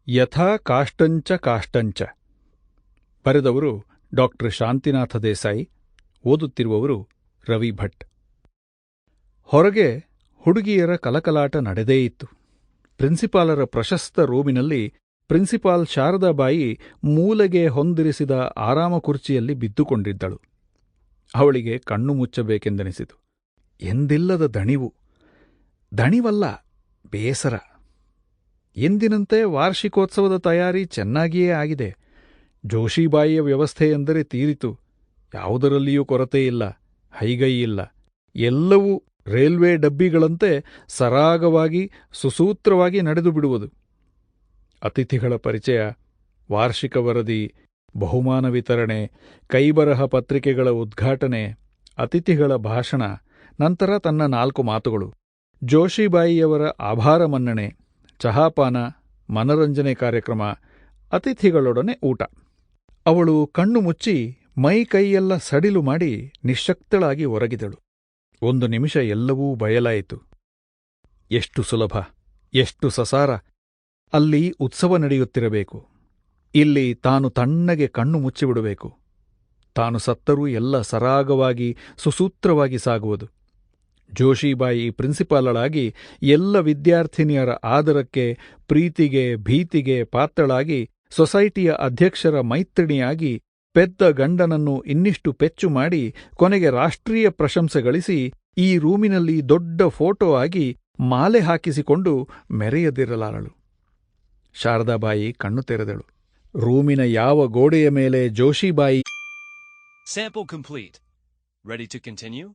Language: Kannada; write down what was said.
ಯಥಾ ಕಾಷ್ಟಂಚ ಕಾಷ್ಟಂಚ. ಬರೆದವರು ಡಾಕ್ಟರ್ ಶಾಂತಿನಾಥ ದೇಸಾಯಿ. ಓದುತ್ತಿರುವವರು ರವಿ ಭಟ್. ಹೊರಗೆ ಹುಡುಗಿಯರ ಕಲಕಲಾಟ ನಡೆದೇ ಇತ್ತು. ಪ್ರಿನ್ಸಿಪಾಲರ ಪ್ರಶಸ್ತ ರೂಮಿನಲ್ಲಿ ಪ್ರಿನ್ಸಿಪಾಲ್ ಶಾರದಾಬಾಯಿ ಮೂಲೆಗೆ ಹೊಂದಿರಿಸಿದ ಆರಾಮ ಕುರ್ಚಿಯಲ್ಲಿ ಬಿದ್ದುಕೊಂಡಿದ್ದಳು. ಅವಳಿಗೆ ಕಣ್ಣು ಮುಚ್ಚಬೇಕೆಂದೆನಿಸಿತು. ಎಂದಿಲ್ಲದ ದಣಿವು. ದಣಿವಲ್ಲ, ಬೇಸರ. ಎಂದಿನಂತೆ ವಾರ್ಷಿಕೋತ್ಸವದ ತಯಾರಿ ಚೆನ್ನಾಗಿಯೇ ಆಗಿದೆ. ಜೋಶಿಬಾಯಿಯ ವ್ಯವಸ್ಥೆ ಎಂದರೆ ತೀರಿತು. ಯಾವುದರಲ್ಲಿಯೂ ಕೊರತೆಯಿಲ್ಲ, ಹೈಗೈಯಿಲ್ಲ. ಎಲ್ಲವೂ ರೈಲ್ವೆ ಡಬ್ಬಿಗಳಂತೆ ಸರಾಗವಾಗಿ ಸುಸೂತ್ರವಾಗಿ ನಡೆದು ಬಿಡುವುದು. ಅತಿಥಿಗಳ ಪರಿಚಯ, ವಾರ್ಷಿಕ ವರದಿ, ಬಹುಮಾನ ವಿತರಣೆ, ಕೈಬರಹ ಪತ್ರಿಕೆಗಳ ಉದ್ಘಾಟನೆ, ಅತಿಥಿಗಳ ಭಾಷಣ, ನಂತರ ತನ್ನ 4 ಮಾತುಗಳು, ಜೋಶಿಬಾಯಿಯವರ ಆಭಾರ ಮನ್ನಣೆ, ಚಹಾಪಾನ, ಮನರಂಜನೆ ಕಾರ್ಯಕ್ರಮ, ಅತಿಥಿಗಳೊಡನೆ ಊಟ. ಅವಳು ಕಣ್ಣು ಮುಚ್ಚಿ ಮೈ ಕೈಯೆಲ್ಲ ಸಡಿಲು ಮಾಡಿ ನಿಶ್ಶಕ್ತಳಾಗಿ ಒರಗಿದಳು. 1 ನಿಮಿಷ ಎಲ್ಲವೂ ಬಯಲಾಯಿತು. ಎಷ್ಟು ಸುಲಭ, ಎಷ್ಟು ಸಸಾರ. ಅಲ್ಲಿ ಉತ್ಸವ ನಡೆಯುತ್ತಿರಬೇಕು. ಇಲ್ಲಿ ತಾನು ತಣ್ಣಗೆ ಕಣ್ಣು ಮುಚ್ಚಿಬಿಡಬೇಕು. ತಾನು ಸತ್ತರೂ ಎಲ್ಲ ಸರಾಗವಾಗಿ ಸುಸೂತ್ರವಾಗಿ ಸಾಗುವುದು. ಜೋಶಿಬಾಯಿ ಪ್ರಿನ್ಸಿಪಾಲಳಾಗಿ ಎಲ್ಲ ವಿದ್ಯಾರ್ಥಿನಿಯರ ಆದರಕ್ಕೆ, ಪ್ರೀತಿಗೆ, ಭೀತಿಗೆ ಪಾತ್ರಳಾಗಿ, ಸೊಸೈಟಿಯ ಅಧ್ಯಕ್ಷರ ಮೈತ್ರಿಣಿಯಾಗಿ, ಪೆದ್ದ ಗಂಡನನ್ನು ಇನ್ನಿಷ್ಟು ಪೆಚ್ಚು ಮಾಡಿ, ಕೊನೆಗೆ ರಾಷ್ಟ್ರೀಯ ಪ್ರಶಂಸೆ ಗಳಿಸಿ, ಈ ರೂಮಿನಲ್ಲಿ ದೊಡ್ಡ ಫೋಟೋ ಆಗಿ ಮಾಲೆ ಹಾಕಿಸಿಕೊಂಡು ಮೆರೆಯದಿರಲಾರಳು. ಶಾರದಾಬಾಯಿ ಕಣ್ಣು ತೆರೆದಳು. ರೂಮಿನ ಯಾವ ಗೋಡೆಯ ಮೇಲೆ ಜೋಶಿಬಾಯಿ Sample complete. Ready to continue?